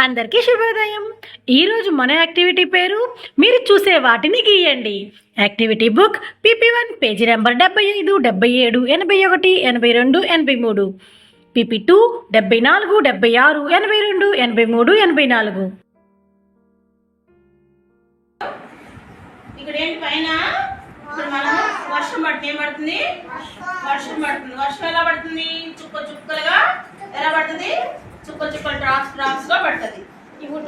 అందరికీ శుభోదయం. ఈరోజు మన యాక్టివిటీ పేరు మీరు చూసే వాటిని గీయండి. Activity book PP1 page number 75, 77, 81, 82, 83. PP2 74, 76, 82, 83, 84. ఇక్కడ ఏంటి పైన ఇక్కడ మనం వర్షం పడుతుంది. ఏం పడుతుంది? వర్షం పడుతుంది. వర్షం ఎలా పడుతుంది? చుక్క చుక్కలుగా ఎలా పడుతుంది? చుక్క చుక్కలు డ్రాప్స్ గా పడుతుంది.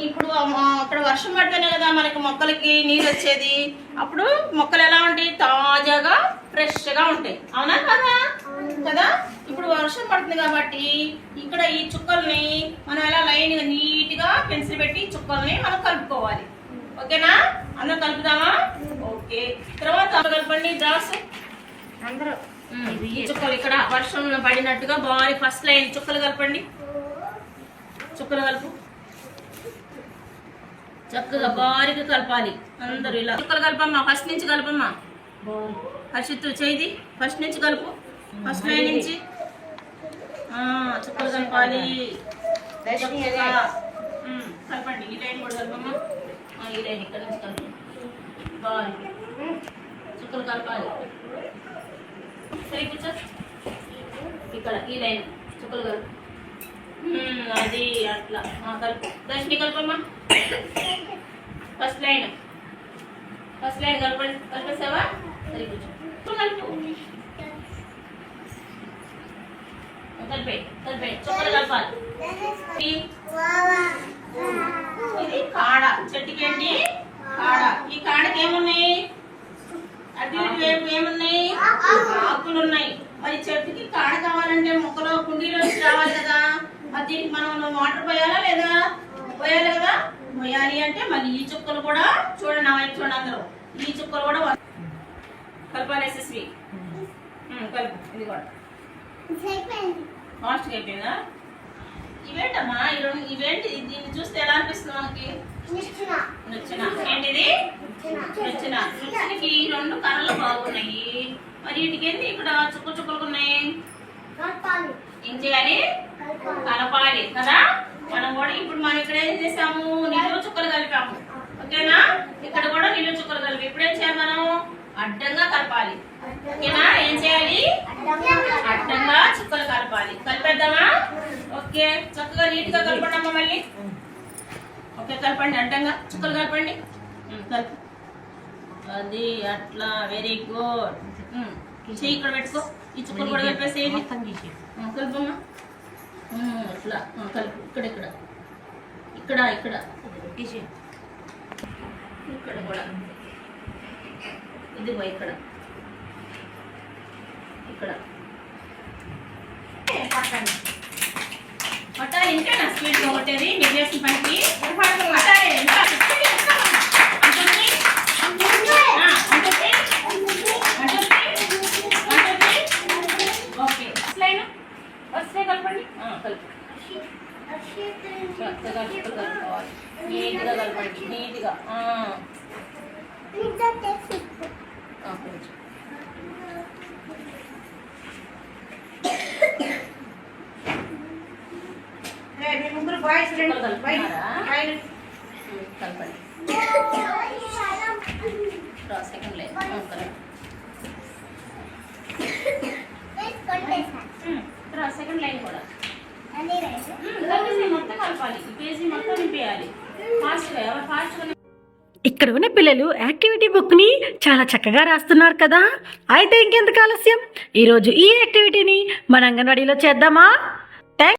ఇప్పుడు అక్కడ వర్షం పడితేనే కదా మనకి మొక్కలకి నీరు వచ్చేది. అప్పుడు మొక్కలు ఎలా ఉంటాయి? తాజాగా ఫ్రెష్ గా ఉంటాయి. అవునా కదా? కదా ఇప్పుడు వర్షం పడుతుంది కాబట్టి ఇక్కడ ఈ చుక్కల్ని మనం ఎలా లైన్ గా నీట్ గా పెన్సిల్ పెట్టి చుక్కల్ని మనం కలుపుకోవాలి. ఓకేనా? అందరూ కలుపుదామా? ఓకే. తర్వాత కలపండి డ్రాప్స్ అందరూ. ఈ చుక్కలు ఇక్కడ వర్షం పడినట్టుగా బాగా ఫస్ట్ లైన్ చుక్కలు కలపండి. చుక్కలు కలుపు. చక్కగా బారిగా కలపాలి. అందరూ ఇలా చుక్కలు కలపమ్మా. ఫస్ట్ నుంచి కలపమ్మా. హర్షిత్ చేయి ఫస్ట్ నుంచి కలుపు. ఫస్ట్ లైన్ నుంచి చుక్కలు కలపాలి. కలపండి. ఈ లైన్ కూడా కలపమ్మా. ఈ లైన్ ఇక్కడ నుంచి కలుపు. బారి చుక్కలు కలపాలి. సరే కూర్చో. ఇక్కడ ఈ లైన్ చుక్కలు కలుపు. అది అట్లా కలుపు. దర్శని కలపమ్మా. ఫస్ట్ లైన్ కలపండి. కలిపేసావా? సరే కూర్చో. కలుపు. కలిపే చుక్కలు కలపాలి. ఇది కాడ. చెట్టుకి ఏంటి? కాడ. ఈ కాడకి ఏమున్నాయి? అటు ఇటు ఏమున్నాయి? ఆకులు ఉన్నాయి. మరి చెట్టుకి కాడ కావాలంటే మొక్కలో కుండీలో రావాలి కదా. మరి దీనికి మనం వాటర్ పోయాలా లేదా? పోయాలి కదా. పోయాలి అంటే మళ్ళీ ఈ చుక్కలు కూడా చూడండి. నా వైపు చూడండి అందరూ. ఈ చుక్కలు కూడా కలపాలి. ఎస్ఎస్వి కలుపు. ఇది కూడా ఫాస్ట్గా అయిపోయిందా? ఇవేంటమ్మా ఇవేంటి? దీన్ని చూస్తే ఎలా అనిపిస్తుంది మనకి? నచ్చిన ఏంటిది? నచ్చినకి రెండు కర్రలు బాగున్నాయి. మరి వీటికి ఏంటి ఇక్కడ చుక్కలు ఉన్నాయి? ఏం చేయాలి? కలపాలి కదా. మనం కూడా ఇప్పుడు మనం ఇక్కడ ఏం చేసాము? నిలువ చుక్కలు కలిపాము. ఓకేనా? ఇక్కడ కూడా నిలువ చుక్కలు కలిపి ఇప్పుడు ఏం చేయాలి? మనం అడ్డంగా కలపాలి. ఓకేనా? ఏం చేయాలి? అడ్డంగా చుక్కలు కలపాలి. కలిపేద్దామా? ఓకే. చక్కగా నీట్ గా కలపండి అమ్మ. మళ్ళీ ఓకే కలపండి. అడ్డంగా చుక్కలు కలపండి. కలుపు. అది అట్లా. Very good. చెయ్యి ఇక్కడ పెట్టుకో. ఈ చుక్కలు కూడా కలిపేసేయండి. కలుపమ్మా. అట్లా కలుపు. ఇక్కడ ఇక్కడ ఇక్కడ ఇక్కడ ఇక్కడ కూడా ఇదిగో ఇక్కడ ఇక్కడ పట్టాలి. ఇంకేనా స్పీడ్గా కొట్టేది? మీరు చేసిన పనికి పట్టాలి. ఓకే. లైన్ వస్తే కలపండి. కలుపు. చక్కగా చుక్కలు కలుపుకోవాలి. నీట్గా కలపండి. నీట్గా ముగ్గురు బాయ్స్ కలపండి. సెకండ్ లైన్ సెకండ్ లైన్ కూడా మొత్తం కలపాలి. ఈ పేజీ మొత్తం నింపేయాలి. ఫాస్ట్గా ఇక్కడ ఉన్న పిల్లలు యాక్టివిటీ బుక్ని చాలా చక్కగా రాస్తున్నారు కదా. అయితే ఇంకెందుకు ఆలస్యం? ఈరోజు ఈ యాక్టివిటీని మన అంగన్వాడీలో చేద్దామా?